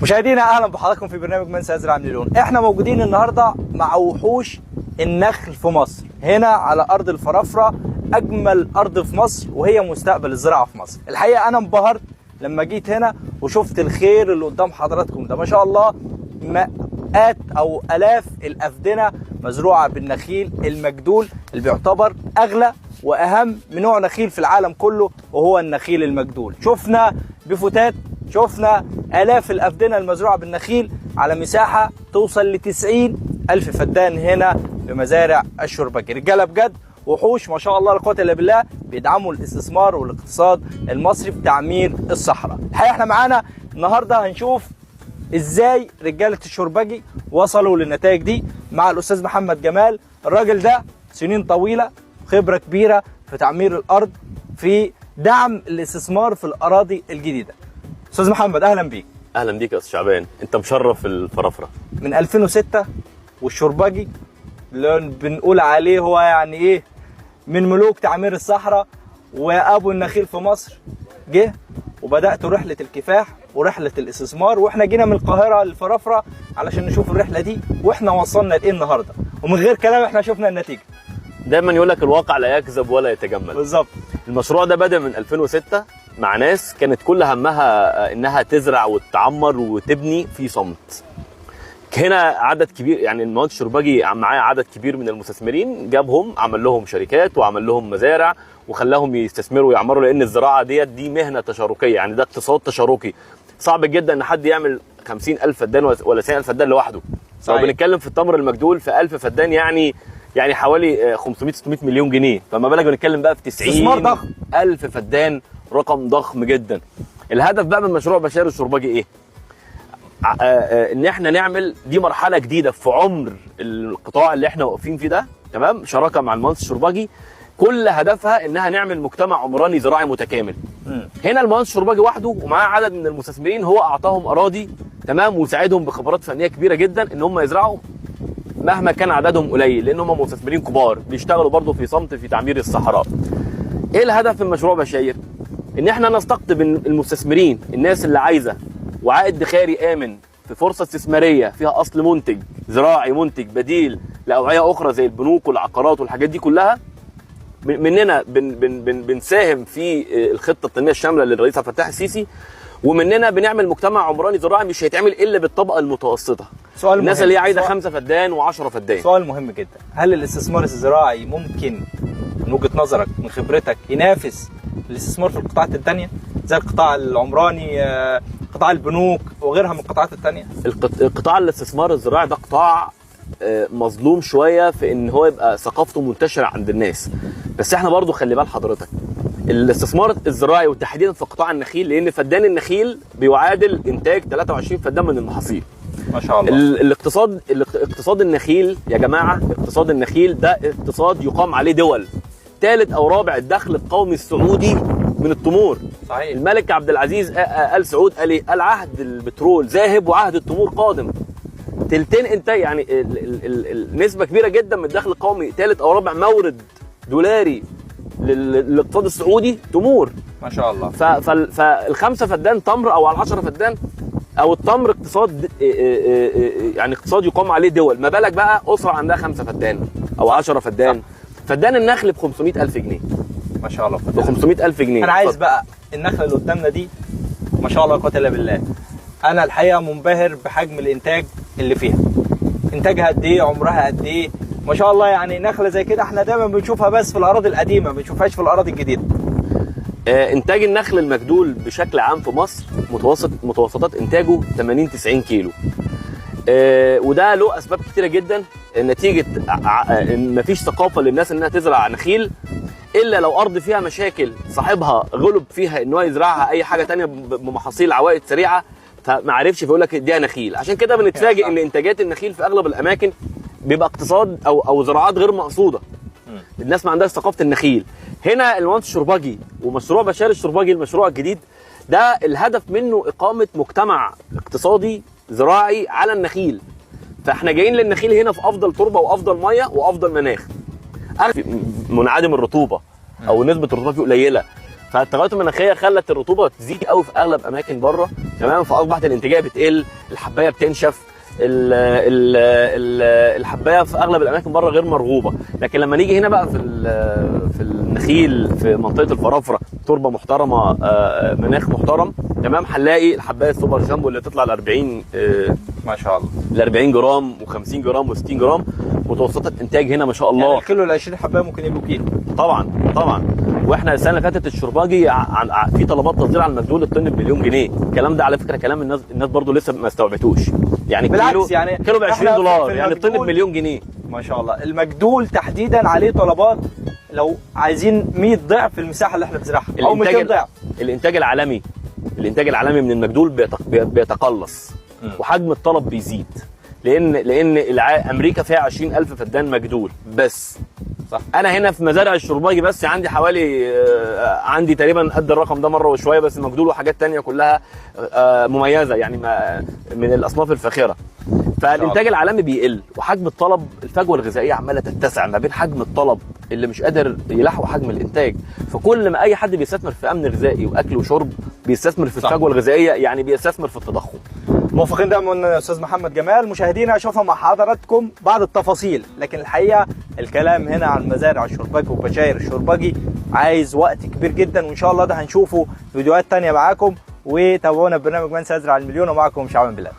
مشاهدينا اهلا بحضراتكم في برنامج من سيزرع مليون. احنا موجودين النهارده مع وحوش النخل في مصر، هنا على ارض الفرافره، اجمل ارض في مصر وهي مستقبل الزراعه في مصر. الحقيقه انا انبهرت لما جيت هنا وشفت الخير اللي قدام حضراتكم ده، ما شاء الله مئات او الاف الافدنه مزروعه بالنخيل المجدول اللي بيعتبر اغلى واهم من نوع نخيل في العالم كله وهو النخيل المجدول. شفنا بفوتات، شفنا آلاف الأفدنة المزروعة بالنخيل على مساحة توصل ل 90,000 فدان هنا بمزارع الشربجي. رجالة بجد وحوش ما شاء الله لا قوة إلا بالله، بيدعموا الاستثمار والاقتصاد المصري في تعمير الصحراء. الحقيقة احنا معانا النهاردة هنشوف ازاي رجالة الشربجي وصلوا للنتائج دي مع الأستاذ محمد جمال. الراجل ده سنين طويلة، خبرة كبيرة في تعمير الأرض، في دعم الاستثمار في الأراضي الجديدة. استاذ محمد اهلا بيك. اهلا بيك يا استاذ شعبان، انت مشرف الفرافره من 2006 والشربجي اللي بنقول عليه هو يعني ايه من ملوك تعمير الصحراء وابو النخيل في مصر، جه وبدات رحله الكفاح ورحله الاستثمار، واحنا جينا من القاهره للفرافره علشان نشوف الرحله دي واحنا وصلنا لايه النهارده، ومن غير كلام احنا شفنا النتيجه. دايما يقول لك الواقع لا يكذب ولا يتجمل. بالظبط. المشروع ده بدا من 2006 مع ناس كانت كل همها انها تزرع وتعمر وتبني في صمت. هنا عدد كبير، يعني المهندس الشربجي معاه عدد كبير من المستثمرين، جابهم عمل لهم شركات وعمل لهم مزارع وخلاهم يستثمروا ويعمروا، لان الزراعه دي مهنه تشاركيه، يعني ده اقتصاد تشاركي. صعب جدا ان حد يعمل 50,000 فدان ولا 90,000 فدان لوحده. لو بنتكلم في التمر المجدول في 1000 فدان يعني حوالي 500-600 مليون جنيه، فما بالك بنتكلم بقى في 90,000 فدان، رقم ضخم جدا. الهدف بقى من مشروع بشار الشربجي ايه؟ ان احنا نعمل دي مرحله جديده في عمر القطاع اللي احنا واقفين فيه ده، تمام؟ شراكه مع المهندس الشربجي، كل هدفها انها نعمل مجتمع عمراني زراعي متكامل. هنا المهندس الشربجي وحده ومعاه عدد من المستثمرين، هو اعطاهم اراضي، تمام، وساعدهم بخبرات فنيه كبيره جدا ان هم يزرعوا مهما كان عددهم قليل، لان هم مستثمرين كبار بيشتغلوا برضه في صمت في تعمير الصحراء. ايه الهدف من مشروع بشاير؟ ان احنا نستقطب المستثمرين، الناس اللي عايزه وعائد ادخاري امن في فرصه استثماريه فيها اصل منتج زراعي، منتج بديل لاوعيه اخرى زي البنوك والعقارات والحاجات دي كلها. مننا بنساهم في الخطه التنميه الشامله للرئيس عبد الفتاح السيسي، ومننا بنعمل مجتمع عمراني زراعي مش هيتعمل الا بالطبقه المتوسطه، سؤال الناس مهم. اللي هي عايزه 5 فدان و10 فدان. سؤال مهم جدا، هل الاستثمار الزراعي ممكن من وجهه نظرك من خبرتك ينافس الاستثمار في القطاعات الثانيه زي القطاع العمراني، قطاع البنوك وغيرها من القطاعات الثانيه؟ القطاع الاستثمار الزراعي ده قطاع مظلوم شويه في ان هو يبقى ثقافته منتشره عند الناس، بس احنا برضو خلي بال حضرتك الاستثمار الزراعي وتحديدا في قطاع النخيل، لان فدان النخيل بيعادل انتاج 23 فدان من المحاصيل. ما شاء الله. اقتصاد النخيل يا جماعه، اقتصاد النخيل ده اقتصاد يقام عليه دول. ثالث او رابع الدخل القومي السعودي من التمور. صحيح. الملك الملك عبد العزيز ال سعود قال ايه؟ قال عهد البترول ذاهب وعهد التمور قادم. تلتين انتاج، يعني نسبه كبيره جدا من الدخل القومي، ثالث او رابع مورد دولاري للاقتصاد السعودي تمور. ما شاء الله. فال5 فدان تمر او على 10 فدان او التمر اقتصاد، يعني اقتصاد يقام عليه دول، ما بالك بقى اسره عندها 5 فدان او 10 فدان. فدان النخل ب 500,000 جنيه. ما شاء الله. ب 500,000 جنيه. انا عايز بقى النخله اللي قدامنا دي ما شاء الله لا قوه الا بالله، انا الحقيقه منبهر بحجم الانتاج اللي فيها. انتاجها قد ايه؟ عمرها قد ايه؟ ما شاء الله. يعني نخله زي كده احنا دايما بنشوفها بس في الاراضي القديمه، ما بنشوفهاش في الاراضي الجديده. انتاج النخل المجدول بشكل عام في مصر متوسطات انتاجه 80-90 كيلو. وده له اسباب كتيره جدا، نتيجه ان مفيش ثقافه للناس انها تزرع نخيل الا لو ارض فيها مشاكل، صاحبها غلب فيها ان هو يزرعها اي حاجه ثانيه بمحاصيل عوائد سريعه، فما عرفش فيقول لك اديها نخيل. عشان كده بنتفاجئ ان انتاجات النخيل في اغلب الاماكن بيبقى اقتصاد او زراعات غير مقصوده. الناس ما عندهاش ثقافه النخيل. هنا المهندس الشربجي ومشروع بشار الشربجي المشروع الجديد ده الهدف منه اقامه مجتمع اقتصادي زراعي على النخيل. فاحنا جايين للنخيل هنا في افضل تربه وافضل ميه وافضل مناخ، منعدم الرطوبه او نسبه الرطوبه فيه قليله، فالتغيرات المناخيه خلت الرطوبه تزيد قوي في اغلب اماكن بره، تمام. فاصبحت الانتاجيه بتقل، الحبايه بتنشف، الحبايه في اغلب الاماكن بره غير مرغوبه. لكن لما نيجي هنا بقى في النخيل في منطقه الفرافره، تربه محترمه، مناخ محترم، تمام، هنلاقي الحبايه السوبر جامبو اللي تطلع ل 40 ما شاء الله، ل 40 جرام و50 جرام و60 جرام. متوسطات انتاج هنا ما شاء الله، يعني الكيلو ال 20 حبايه ممكن يبقوا كيلو. طبعا طبعا. واحنا السنه اللي فاتت الشرباجي في طلبات تصدير على المجدول الطن بمليون جنيه. الكلام ده على فكره كلام الناس برضو لسه ما استوعبتوش. يعني بالعكس، يعني كيلو ب 20 دولار، يعني الطن بمليون جنيه. ما شاء الله. المجدول تحديدا عليه طلبات لو عايزين 100 ضعف المساحه اللي احنا بنزرعها او 200 ضعف. الانتاج العالمي من المجدول بيتقلص وحجم الطلب بيزيد، لان امريكا فيها 20,000 فدان مجدول بس. صح. انا هنا في مزارع الشرباجي بس عندي حوالي عندي تقريبا قد الرقم ده مره وشويه، بس مجدول وحاجات تانية كلها مميزه، يعني من الاصناف الفاخره. فالانتاج العالمي بيقل وحجم الطلب، الفجوه الغذائيه عماله تتسع ما بين حجم الطلب اللي مش قادر يلحق حجم الانتاج. فكل ما اي حد بيستثمر في امن غذائي واكل وشرب بيستثمر في الفجوه الغذائيه، يعني بيستثمر في التضخم. موافقين دايما يا استاذ محمد جمال. مشاهدينا اشوفها مع حضراتكم بعض التفاصيل، لكن الحقيقه الكلام هنا عن مزارع الشرباجي وبشاير الشرباجي عايز وقت كبير جدا، وان شاء الله ده هنشوفه فيديوهات تانية معاكم. وتابعونا في برنامج من سيزرع المليون، ومعكم شعبان بلال.